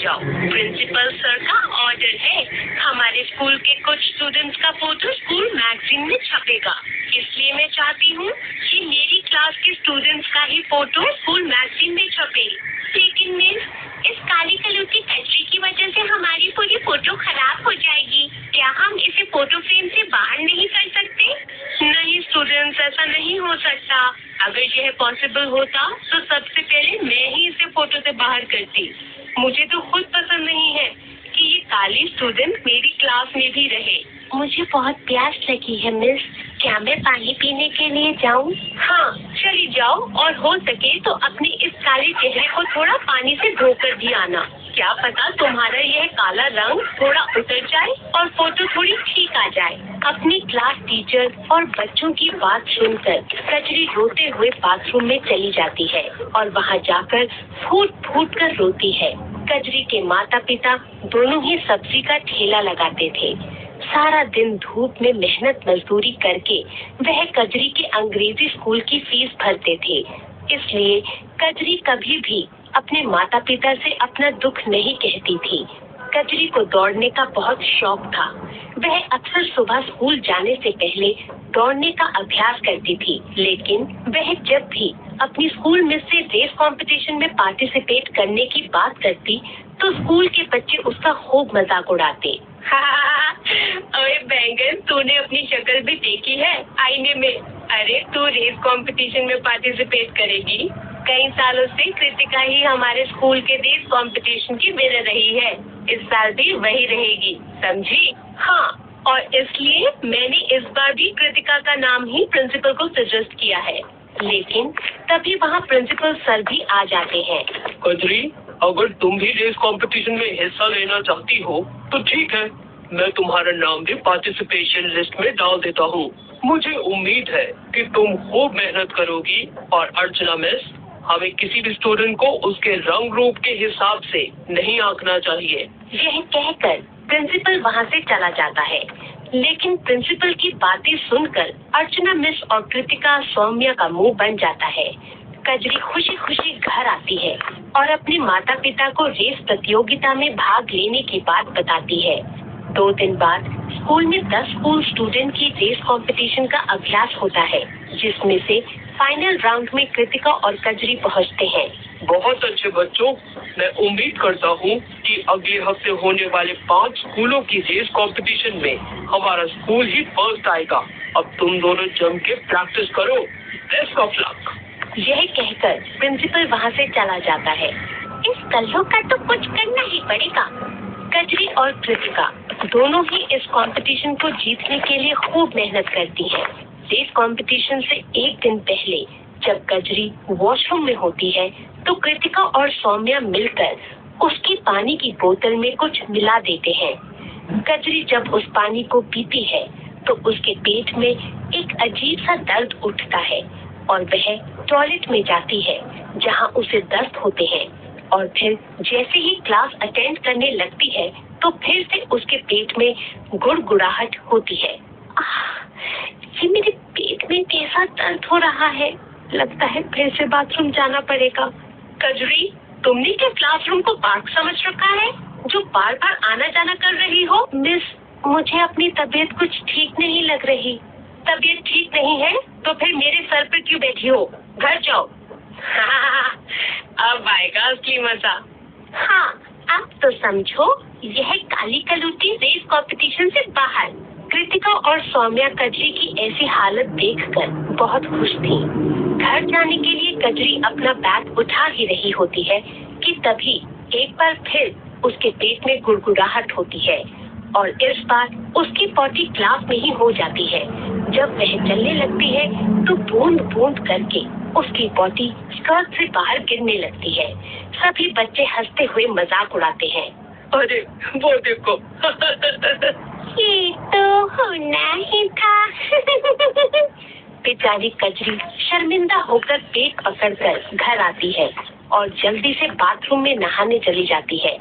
जाओ। Principal sir का order है, हमारे स्कूल के कुछ स्टूडेंट्स का फोटो स्कूल मैगजीन में छपेगा। इसलिए मैं चाहती हूँ कि मेरी क्लास के स्टूडेंट्स का ही फोटो स्कूल मैगजीन में छपे। लेकिन मिस, इस काली कलर की कचरी की वजह से हमारी पूरी फोटो खराब हो जाएगी। क्या हम इसे फोटो फ्रेम से बाहर नहीं कर सकते? नहीं स्टूडेंट्स, ऐसा नहीं हो सकता। अगर यह पॉसिबल होता तो सबसे पहले मैं ही इसे फोटो से बाहर करती। मुझे तो खुद पसंद नहीं है कि ये काली स्टूडेंट मेरी क्लास में भी रहे। मुझे बहुत प्यास लगी है मिस, क्या मैं पानी पीने के लिए जाऊं? हाँ, चली जाओ और हो सके तो अपने इस काले चेहरे को थोड़ा पानी से धोकर भी आना। क्या पता तुम्हारा यह काला रंग थोड़ा उतर जाए और फोटो थोड़ी ठीक आ जाए। अपनी क्लास टीचर और बच्चों की बात सुनकर कचरी रोते हुए बाथरूम में चली जाती है और वहाँ जाकर फूट फूट कर रोती है। कजरी के माता पिता दोनों ही सब्जी का ठेला लगाते थे। सारा दिन धूप में मेहनत मजदूरी करके वह कजरी के अंग्रेजी स्कूल की फीस भरते थे। इसलिए कजरी कभी भी अपने माता पिता से अपना दुख नहीं कहती थी। कजरी को दौड़ने का बहुत शौक था। वह अक्सर सुबह स्कूल जाने से पहले दौड़ने का अभ्यास करती थी, लेकिन वह जब भी अपनी स्कूल में से रेस कंपटीशन में पार्टिसिपेट करने की बात करती तो स्कूल के बच्चे उसका खूब मजाक उड़ाते। अरे बैंगन, तूने अपनी शक्ल भी देखी है आईने में? अरे तू रेस कंपटीशन में पार्टिसिपेट करेगी? कई सालों से कृतिका ही हमारे स्कूल के रेस कंपटीशन की विनर रही है। इस साल भी वही रहेगी, समझी? हाँ, और इसलिए मैंने इस बार भी कृतिका का नाम ही प्रिंसिपल को सजेस्ट किया है। लेकिन तभी वहाँ प्रिंसिपल सर भी आ जाते हैं। कजरी, अगर तुम भी रेस कंपटीशन में हिस्सा लेना चाहती हो तो ठीक है, मैं तुम्हारा नाम भी पार्टिसिपेशन लिस्ट में डाल देता हूँ। मुझे उम्मीद है कि तुम खूब मेहनत करोगी और अर्चना मिस, हमें किसी भी स्टूडेंट को उसके रंग रूप के हिसाब से नहीं आंकना चाहिए। यह कहकर प्रिंसिपल वहाँ से चला जाता है। लेकिन प्रिंसिपल की बातें सुनकर अर्चना मिस और कृतिका सौम्या का मुंह बन जाता है। कजरी खुशी खुशी घर आती है और अपने माता पिता को रेस प्रतियोगिता में भाग लेने की बात बताती है। 2 दिन बाद स्कूल में 10 स्कूल स्टूडेंट की रेस कंपटीशन का अभ्यास होता है, जिसमें से फाइनल राउंड में कृतिका और कजरी पहुंचते हैं। बहुत अच्छे बच्चों, मैं उम्मीद करता हूँ कि अगले हफ्ते होने वाले 5 स्कूलों की रेस कंपटीशन में हमारा स्कूल ही फर्स्ट आएगा। अब तुम दोनों जम के प्रैक्टिस करो। Best of luck. यह कहकर प्रिंसिपल वहाँ से चला जाता है। इस कल्लू का तो कुछ करना ही पड़ेगा। कजरी और कृतिका दोनों ही इस कंपटीशन को जीतने के लिए खूब मेहनत करती हैं। रेस कंपटीशन से 1 दिन पहले जब कजरी वॉशरूम में होती है तो कृतिका और सौम्या मिलकर उसकी पानी की बोतल में कुछ मिला देते हैं। कजरी जब उस पानी को पीती है तो उसके पेट में एक अजीब सा दर्द उठता है और वह टॉयलेट में जाती है जहां उसे दस्त होते हैं, और फिर जैसे ही क्लास अटेंड करने लगती है तो फिर से उसके पेट में गुड़गुड़ाहट होती है। ये मेरे पेट में कैसा दर्द हो रहा है, लगता है फिर से बाथरूम जाना पड़ेगा। कजरी, तुमने क्या क्लासरूम को पार्क समझ रखा है जो बार बार आना जाना कर रही हो? मिस, मुझे अपनी तबीयत कुछ ठीक नहीं लग रही। तबीयत ठीक नहीं है तो फिर मेरे सर पर क्यों बैठी हो? घर जाओ। अब आएगा असली मजा। हाँ, अब तो समझो, यह काली कलूटी रेस कंपटीशन से बाहर। कृतिका और सौम्या कजरी की ऐसी हालत देखकर बहुत खुश थी। घर जाने के लिए कजरी अपना बैग उठा ही रही होती है कि तभी एक बार फिर उसके पेट में गुड़गुड़ाहट होती है और इस बार उसकी पॉटी क्लास में ही हो जाती है। जब वह चलने लगती है तो बूंद बूंद करके उसकी पॉटी स्कर्ट से बाहर गिरने लगती है। सभी बच्चे हंसते हुए मजाक उड़ाते हैं। अरे वो देखो। ये तो होना ही था। बेचारी कजरी शर्मिंदा होकर पेट पकड़कर घर आती है और जल्दी से बाथरूम में नहाने चली जाती है।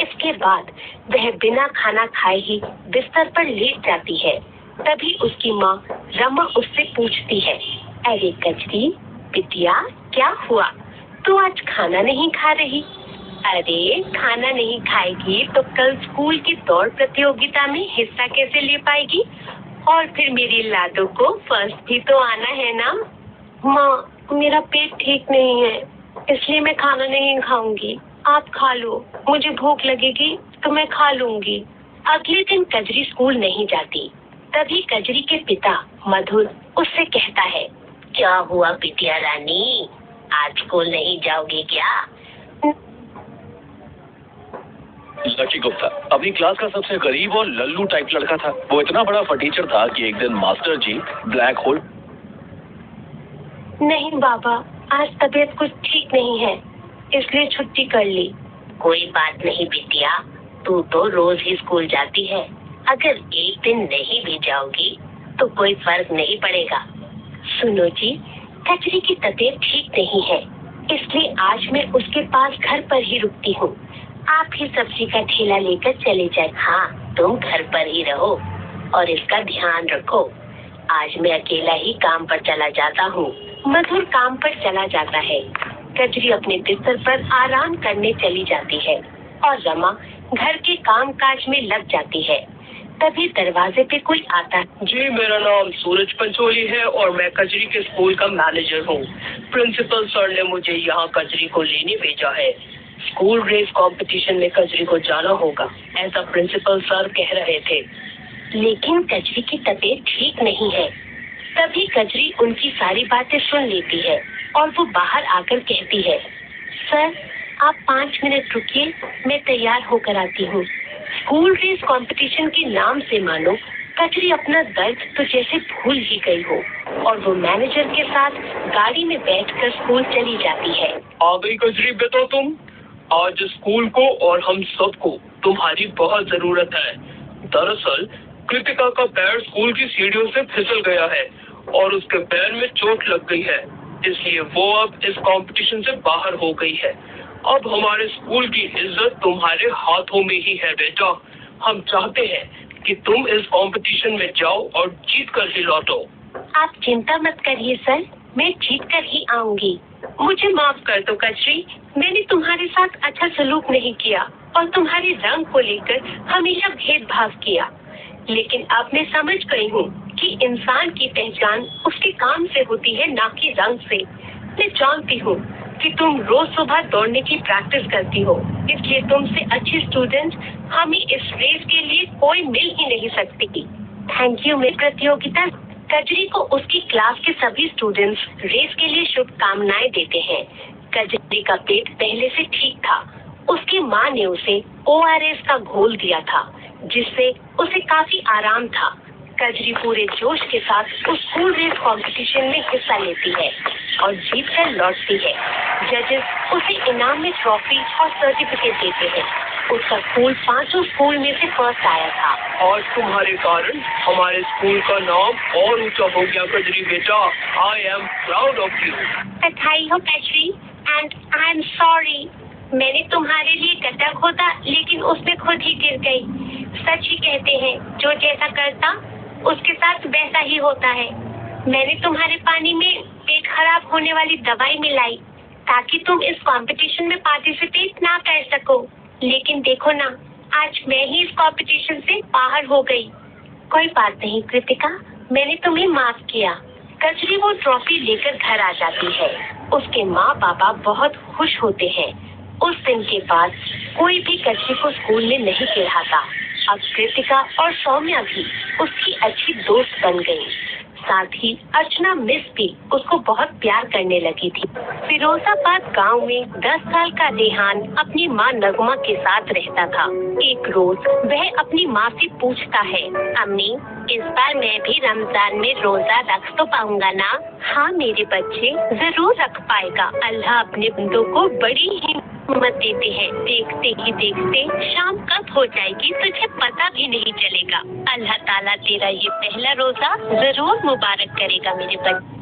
इसके बाद वह बिना खाना खाए ही बिस्तर पर लेट जाती है। तभी उसकी माँ रमा उससे पूछती है, अरे कजरी बिटिया, क्या हुआ? तू आज खाना नहीं खा रही? अरे खाना नहीं खाएगी तो कल स्कूल की दौड़ प्रतियोगिता में हिस्सा कैसे ले पाएगी? और फिर मेरी लाडो को फर्स्ट भी तो आना है ना। माँ, मेरा पेट ठीक नहीं है, इसलिए मैं खाना नहीं खाऊंगी। आप खा लो, मुझे भूख लगेगी तो मैं खा लूंगी। अगले दिन कजरी स्कूल नहीं जाती। तभी कजरी के पिता मधुर उससे कहता है, क्या हुआ बिटिया रानी, आज स्कूल नहीं जाओगी क्या? लकी गुप्ता अपनी क्लास का सबसे गरीब और लल्लू टाइप लड़का था। वो इतना बड़ा फटीचर था कि एक दिन मास्टर जी ब्लैक होल। नहीं बाबा, आज तबीयत कुछ ठीक नहीं है, इसलिए छुट्टी कर ली। कोई बात नहीं बिटिया, तू तो रोज ही स्कूल जाती है। अगर एक दिन नहीं भी जाओगी तो कोई फर्क नहीं पड़ेगा। सुनो जी, कजरी की तबीयत ठीक नहीं है, इसलिए आज मैं उसके पास घर पर ही रुकती हूँ। आप ही सब्जी का ठेला लेकर चले जाए। हाँ, तुम घर पर ही रहो और इसका ध्यान रखो। आज मैं अकेला ही काम पर चला जाता हूँ। मधुर काम पर चला जाता है। कजरी अपने बिस्तर पर आराम करने चली जाती है और रमा घर के काम काज में लग जाती है। तभी दरवाजे पे कोई आता है। जी, मेरा नाम सूरज पंचोली है और मैं कजरी के स्कूल का मैनेजर हूँ। प्रिंसिपल सर ने मुझे यहाँ कजरी को लेने भेजा है। स्कूल रेस कंपटीशन में कजरी को जाना होगा, ऐसा प्रिंसिपल सर कह रहे थे। लेकिन कजरी की तबीयत ठीक नहीं है। तभी कजरी उनकी सारी बातें सुन लेती है और वो बाहर आकर कहती है, सर आप 5 मिनट रुकिए, मैं तैयार होकर आती हूँ। स्कूल रेस कंपटीशन के नाम से मानो कजरी अपना दर्द तो जैसे भूल ही गई हो और वो मैनेजर के साथ गाड़ी में बैठकर स्कूल चली जाती है। आ गई कजरी बेटा तुम। आज स्कूल को और हम सबको तुम्हारी बहुत जरूरत है। दरअसल कृतिका का पैर स्कूल की सीढ़ियों से फिसल गया है और उसके पैर में चोट लग गई है, इसलिए वो अब इस कंपटीशन से बाहर हो गई है। अब हमारे स्कूल की इज्जत तुम्हारे हाथों में ही है बेटा। हम चाहते हैं कि तुम इस कंपटीशन में जाओ और जीत कर ही लौटो। आप चिंता मत करिए सर, मैं जीत कर ही आऊंगी। मुझे माफ कर दो कजरी, मैंने तुम्हारे साथ अच्छा सलूक नहीं किया और तुम्हारे रंग को लेकर हमेशा भेदभाव किया। लेकिन अब मैं समझ गई हूँ कि इंसान की पहचान उसके काम से होती है, ना कि रंग से। मैं जानती हूँ कि तुम रोज सुबह दौड़ने की प्रैक्टिस करती हो, इसलिए तुमसे अच्छी स्टूडेंट हमें इस रेस के लिए कोई मिल ही नहीं सकती। थैंक यू मेरी प्रतियोगिता। कजरी को उसकी क्लास के सभी स्टूडेंट्स रेस के लिए शुभकामनाएं देते हैं। कजरी का पेट पहले से ठीक था। उसकी माँ ने उसे ORS का घोल दिया था, जिससे उसे काफी आराम था। कजरी पूरे जोश के साथ उस स्कूल रेस कंपटीशन में हिस्सा लेती है और जीत कर लौटती है। जजेस उसे इनाम में ट्रॉफी और सर्टिफिकेट देते हैं। उसका स्कूल 5 स्कूल में से फर्स्ट आया था और तुम्हारे कारण हमारे स्कूल का नाम और ऊंचा हो गया कजरी बेटा। I am proud of you. बधाई हो Kajri and I am sorry. मैंने तुम्हारे लिए गड्ढा खोदा लेकिन उसमें खुद ही गिर गई। सच ही कहते हैं, जो जैसा करता उसके साथ वैसा ही होता है। मैंने तुम्हारे पानी में पेट खराब होने वाली दवाई मिलाई ताकि तुम इस कंपटीशन में पार्टिसिपेट ना कर सको, लेकिन देखो ना, आज मैं ही इस कंपटीशन से बाहर हो गई। कोई बात नहीं कृतिका, मैंने तुम्हें माफ किया। कजरी वो ट्रॉफी लेकर घर आ जाती है। उसके माँ पापा बहुत खुश होते हैं। उस दिन के बाद कोई भी कजरी को स्कूल में नहीं चिढ़ाता। अब कृतिका और सौम्या भी उसकी अच्छी दोस्त बन गई। साथ ही अर्चना मिस भी उसको बहुत प्यार करने लगी थी। फिरोजाबाद गांव में 10 साल का रेहान अपनी माँ नगमा के साथ रहता था। एक रोज वह अपनी माँ से पूछता है, अम्मी इस बार मैं भी रमजान में रोजा रख तो पाऊंगा ना? हाँ मेरे बच्चे, जरूर रख पाएगा। अल्लाह अपने बंदों को बड़ी हिम्मत देते हैं। देखते ही देखते शाम कब हो जाएगी तुझे पता भी नहीं चलेगा। अल्लाह ताला तेरा ये पहला रोजा जरूर मुबारक करेगा मेरे बच्चे।